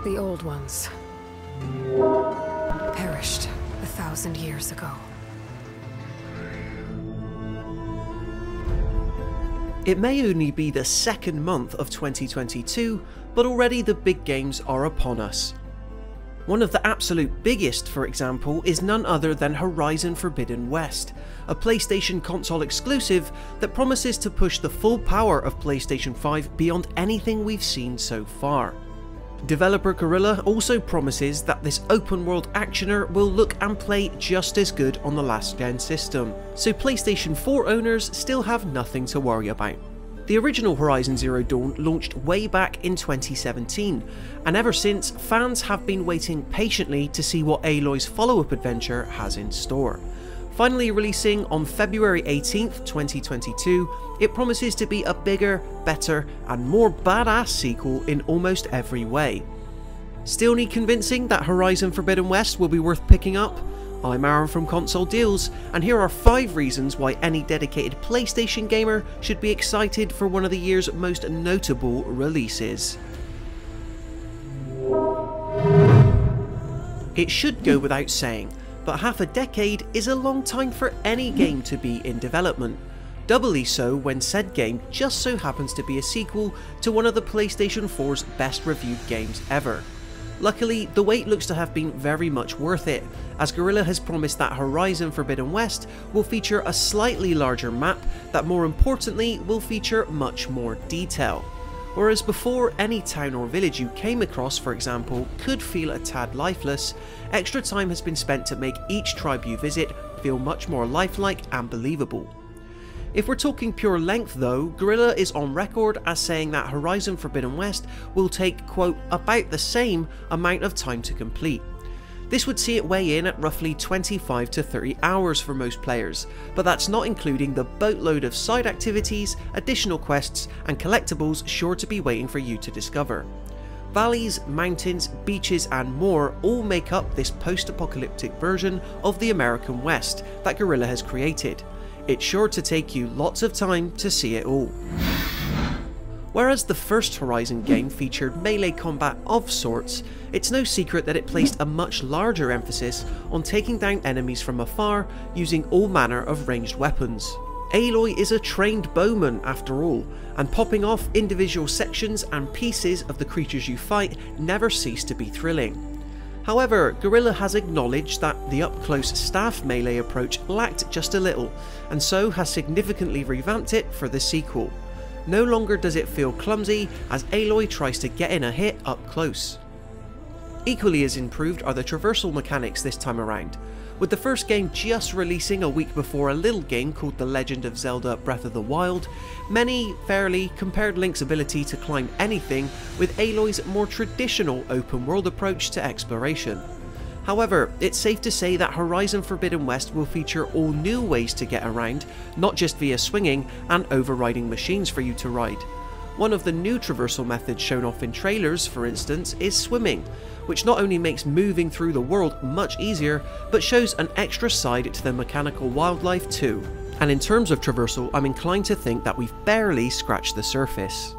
The old ones perished 1,000 years ago. It may only be the second month of 2022, but already the big games are upon us. One of the absolute biggest, for example, is none other than Horizon Forbidden West, a PlayStation console exclusive that promises to push the full power of PlayStation 5 beyond anything we've seen so far. Developer Guerrilla also promises that this open world actioner will look and play just as good on the last gen system, so PlayStation 4 owners still have nothing to worry about. The original Horizon Zero Dawn launched way back in 2017, and ever since, fans have been waiting patiently to see what Aloy's follow-up adventure has in store. Finally releasing on February 18th, 2022, it promises to be a bigger, better, and more badass sequel in almost every way. Still need convincing that Horizon Forbidden West will be worth picking up? I'm Aaron from Console Deals, and here are 5 reasons why any dedicated PlayStation gamer should be excited for one of the year's most notable releases. It should go without saying, but half a decade is a long time for any game to be in development. Doubly so when said game just so happens to be a sequel to one of the PlayStation 4's best reviewed games ever. Luckily, the wait looks to have been very much worth it, as Guerrilla has promised that Horizon Forbidden West will feature a slightly larger map that more importantly will feature much more detail. Whereas before, any town or village you came across, for example, could feel a tad lifeless, extra time has been spent to make each tribe you visit feel much more lifelike and believable. If we're talking pure length though, Guerrilla is on record as saying that Horizon Forbidden West will take, quote, about the same amount of time to complete. This would see it weigh in at roughly 25 to 30 hours for most players, but that's not including the boatload of side activities, additional quests, and collectibles sure to be waiting for you to discover. Valleys, mountains, beaches, and more all make up this post-apocalyptic version of the American West that Guerrilla has created. It's sure to take you lots of time to see it all. Whereas the first Horizon game featured melee combat of sorts, it's no secret that it placed a much larger emphasis on taking down enemies from afar using all manner of ranged weapons. Aloy is a trained bowman after all, and popping off individual sections and pieces of the creatures you fight never cease to be thrilling. However, Guerrilla has acknowledged that the up-close staff melee approach lacked just a little, and so has significantly revamped it for the sequel. No longer does it feel clumsy as Aloy tries to get in a hit up close. Equally as improved are the traversal mechanics this time around, with the first game just releasing a week before a little game called The Legend of Zelda Breath of the Wild. Many fairly compared Link's ability to climb anything with Aloy's more traditional open world approach to exploration. However, it's safe to say that Horizon Forbidden West will feature all new ways to get around, not just via swinging and overriding machines for you to ride. One of the new traversal methods shown off in trailers, for instance, is swimming, which not only makes moving through the world much easier, but shows an extra side to the mechanical wildlife too. And in terms of traversal, I'm inclined to think that we've barely scratched the surface.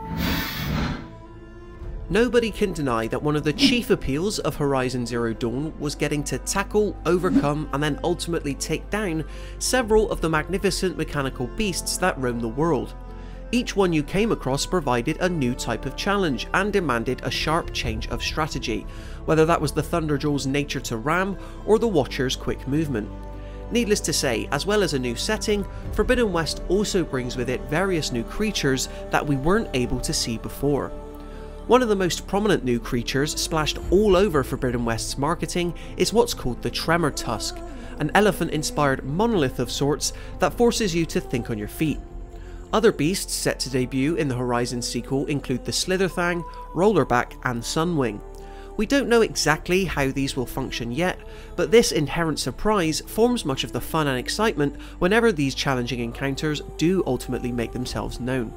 Nobody can deny that one of the chief appeals of Horizon Zero Dawn was getting to tackle, overcome, and then ultimately take down several of the magnificent mechanical beasts that roam the world. Each one you came across provided a new type of challenge and demanded a sharp change of strategy, whether that was the Thunderjaw's nature to ram or the Watcher's quick movement. Needless to say, as well as a new setting, Forbidden West also brings with it various new creatures that we weren't able to see before. One of the most prominent new creatures splashed all over Forbidden West's marketing is what's called the Tremor Tusk, an elephant-inspired monolith of sorts that forces you to think on your feet. Other beasts set to debut in the Horizon sequel include the Slitherfang, Rollerback, and Sunwing. We don't know exactly how these will function yet, but this inherent surprise forms much of the fun and excitement whenever these challenging encounters do ultimately make themselves known.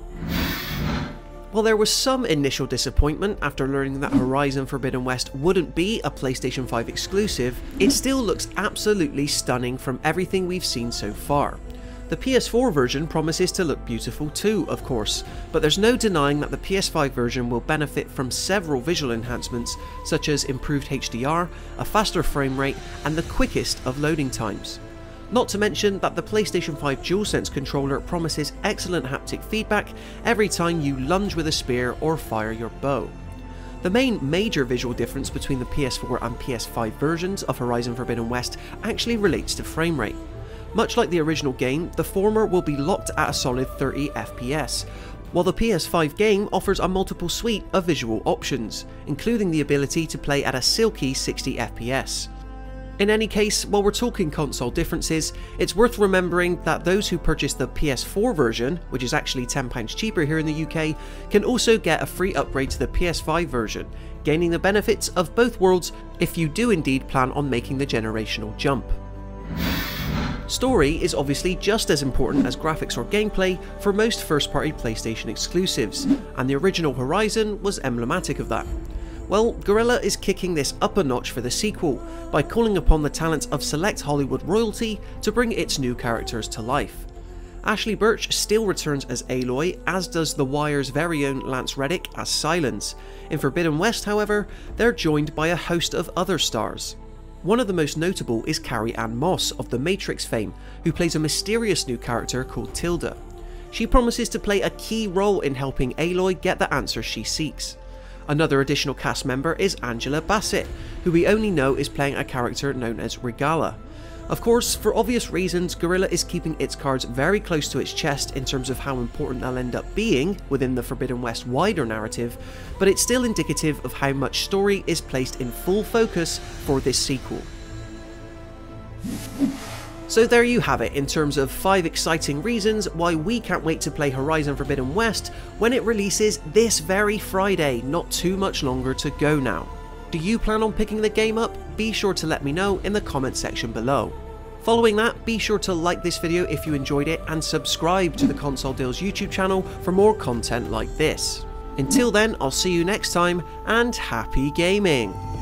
While there was some initial disappointment after learning that Horizon Forbidden West wouldn't be a PlayStation 5 exclusive, it still looks absolutely stunning from everything we've seen so far. The PS4 version promises to look beautiful too, of course, but there's no denying that the PS5 version will benefit from several visual enhancements such as improved HDR, a faster frame rate, and the quickest of loading times. Not to mention that the PlayStation 5 DualSense controller promises excellent haptic feedback every time you lunge with a spear or fire your bow. The main major visual difference between the PS4 and PS5 versions of Horizon Forbidden West actually relates to frame rate. Much like the original game, the former will be locked at a solid 30 FPS, while the PS5 game offers a multiple suite of visual options, including the ability to play at a silky 60 FPS. In any case, while we're talking console differences, it's worth remembering that those who purchase the PS4 version, which is actually £10 cheaper here in the UK, can also get a free upgrade to the PS5 version, gaining the benefits of both worlds if you do indeed plan on making the generational jump. Story is obviously just as important as graphics or gameplay for most first-party PlayStation exclusives, and the original Horizon was emblematic of that. Well, Guerrilla is kicking this up a notch for the sequel, by calling upon the talents of select Hollywood royalty to bring its new characters to life. Ashley Birch still returns as Aloy, as does The Wire's very own Lance Reddick as Silence. In Forbidden West, however, they're joined by a host of other stars. One of the most notable is Carrie-Anne Moss of The Matrix fame, who plays a mysterious new character called Tilda. She promises to play a key role in helping Aloy get the answers she seeks. Another additional cast member is Angela Bassett, who we only know is playing a character known as Regala. Of course, for obvious reasons, Guerrilla is keeping its cards very close to its chest in terms of how important they'll end up being within the Forbidden West wider narrative, but it's still indicative of how much story is placed in full focus for this sequel. So there you have it in terms of 5 exciting reasons why we can't wait to play Horizon Forbidden West when it releases this very Friday, not too much longer to go now. Do you plan on picking the game up? Be sure to let me know in the comment section below. Following that, be sure to like this video if you enjoyed it and subscribe to the Console Deals YouTube channel for more content like this. Until then, I'll see you next time and happy gaming!